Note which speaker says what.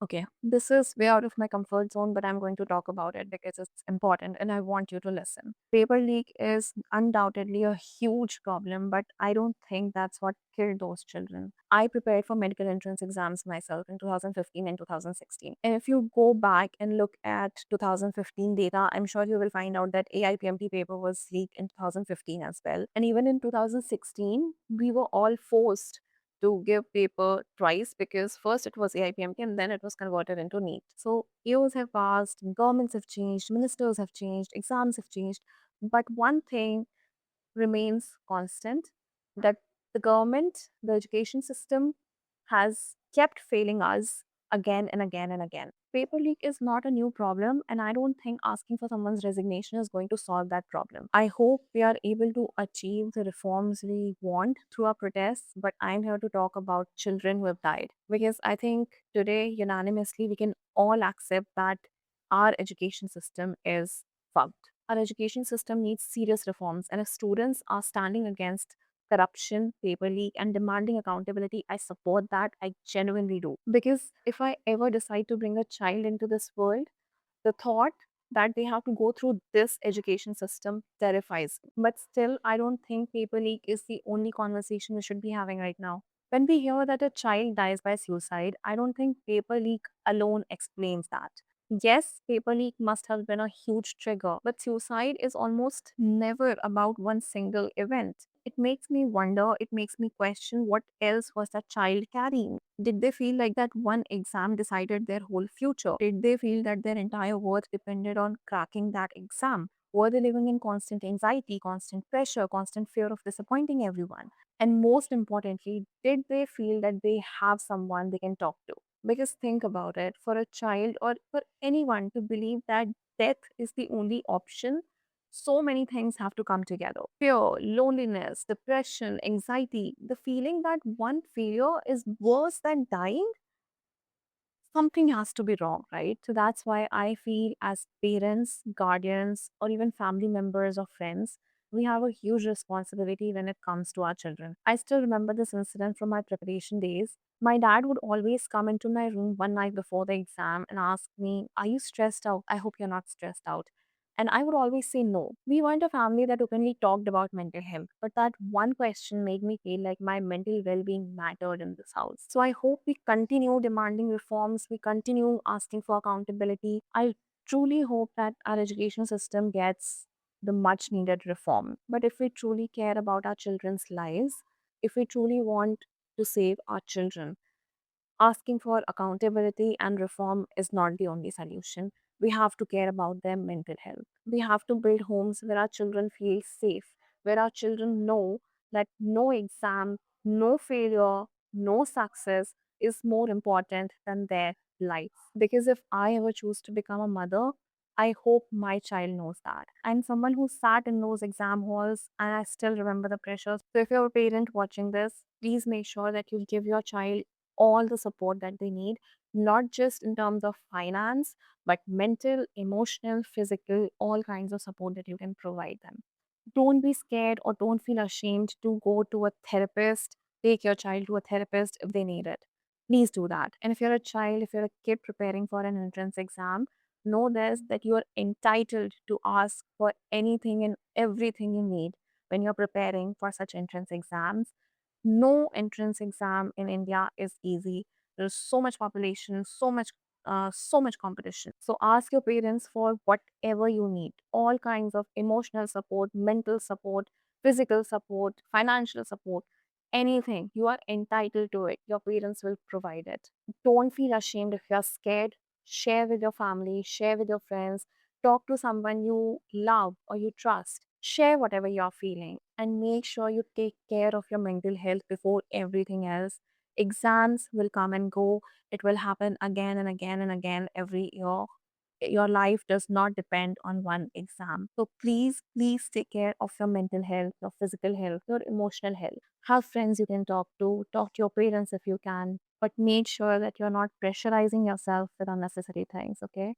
Speaker 1: Okay, this is way out of my comfort zone, but I'm going to talk about it because it's important and I want you to listen. Paper leak is undoubtedly a huge problem, but I don't think that's what killed those children. I prepared for medical entrance exams myself in 2015 and 2016. And if you go back and look at 2015 data, I'm sure you will find out that AIPMT paper was leaked in 2015 as well. And even in 2016, we were all forced to give paper twice because first it was AIPMK and then it was converted into NEET. So years have passed, governments have changed, ministers have changed, exams have changed. But one thing remains constant, that the government, the education system has kept failing us again and again and again. Paper leak is not a new problem, and I don't think asking for someone's resignation is going to solve that problem. I hope we are able to achieve the reforms we want through our protests, but I'm here to talk about children who have died because I think today, unanimously, we can all accept that our education system is fucked. Our education system needs serious reforms, and if students are standing against corruption, paper leak, and demanding accountability, I support that. I genuinely do. Because if I ever decide to bring a child into this world, the thought that they have to go through this education system terrifies me. But still, I don't think paper leak is the only conversation we should be having right now. When we hear that a child dies by suicide, I don't think paper leak alone explains that. Yes, paper leak must have been a huge trigger, but suicide is almost never about one single event. It makes me wonder, it makes me question what else was that child carrying. Did they feel like that one exam decided their whole future? Did they feel that their entire worth depended on cracking that exam? Were they living in constant anxiety, constant pressure, constant fear of disappointing everyone? And most importantly, did they feel that they have someone they can talk to? Because think about it, for a child or for anyone to believe that death is the only option, so many things have to come together: fear, loneliness, depression, anxiety, the feeling that one failure is worse than dying. Something has to be wrong, right? So that's why I feel as parents, guardians, or even family members or friends, we have a huge responsibility when it comes to our children. I still remember this incident from my preparation days. My dad would always come into my room one night before the exam and ask me, "Are you stressed out? I hope you're not stressed out." And I would always say no. We weren't a family that openly talked about mental health, but that one question made me feel like my mental well being mattered in this house. So I hope we continue demanding reforms, we continue asking for accountability. I truly hope that our education system gets the much needed reform. But if we truly care about our children's lives, if we truly want to save our children, asking for accountability and reform is not the only solution. We have to care about their mental health. We have to build homes where our children feel safe, where our children know that no exam, no failure, no success is more important than their life. Because if I ever choose to become a mother, I hope my child knows that. I'm someone who sat in those exam halls and I still remember the pressures. So if you're a parent watching this, please make sure that you give your child all the support that they need, not just in terms of finance, but mental, emotional, physical, all kinds of support that you can provide them. Don't be scared or don't feel ashamed to go to a therapist. Take your child to a therapist if they need it. Please do that. And if you're a child, if you're a kid preparing for an entrance exam, know this, that you are entitled to ask for anything and everything you need when you're preparing for such entrance exams. No entrance exam in India is easy. There's so much population, so much competition. So ask your parents for whatever you need. All kinds of emotional support, mental support, physical support, financial support, anything. You are entitled to it. Your parents will provide it. Don't feel ashamed if you're scared. Share with your family, share with your friends, talk to someone you love or you trust. Share whatever you're feeling and make sure you take care of your mental health before everything else. Exams will come and go. It will happen again and again and again every year. Your life does not depend on one exam. So please take care of your mental health, your physical health, your emotional health. Have friends you can talk to your parents if you can, but make sure that you're not pressurizing yourself with unnecessary things, okay?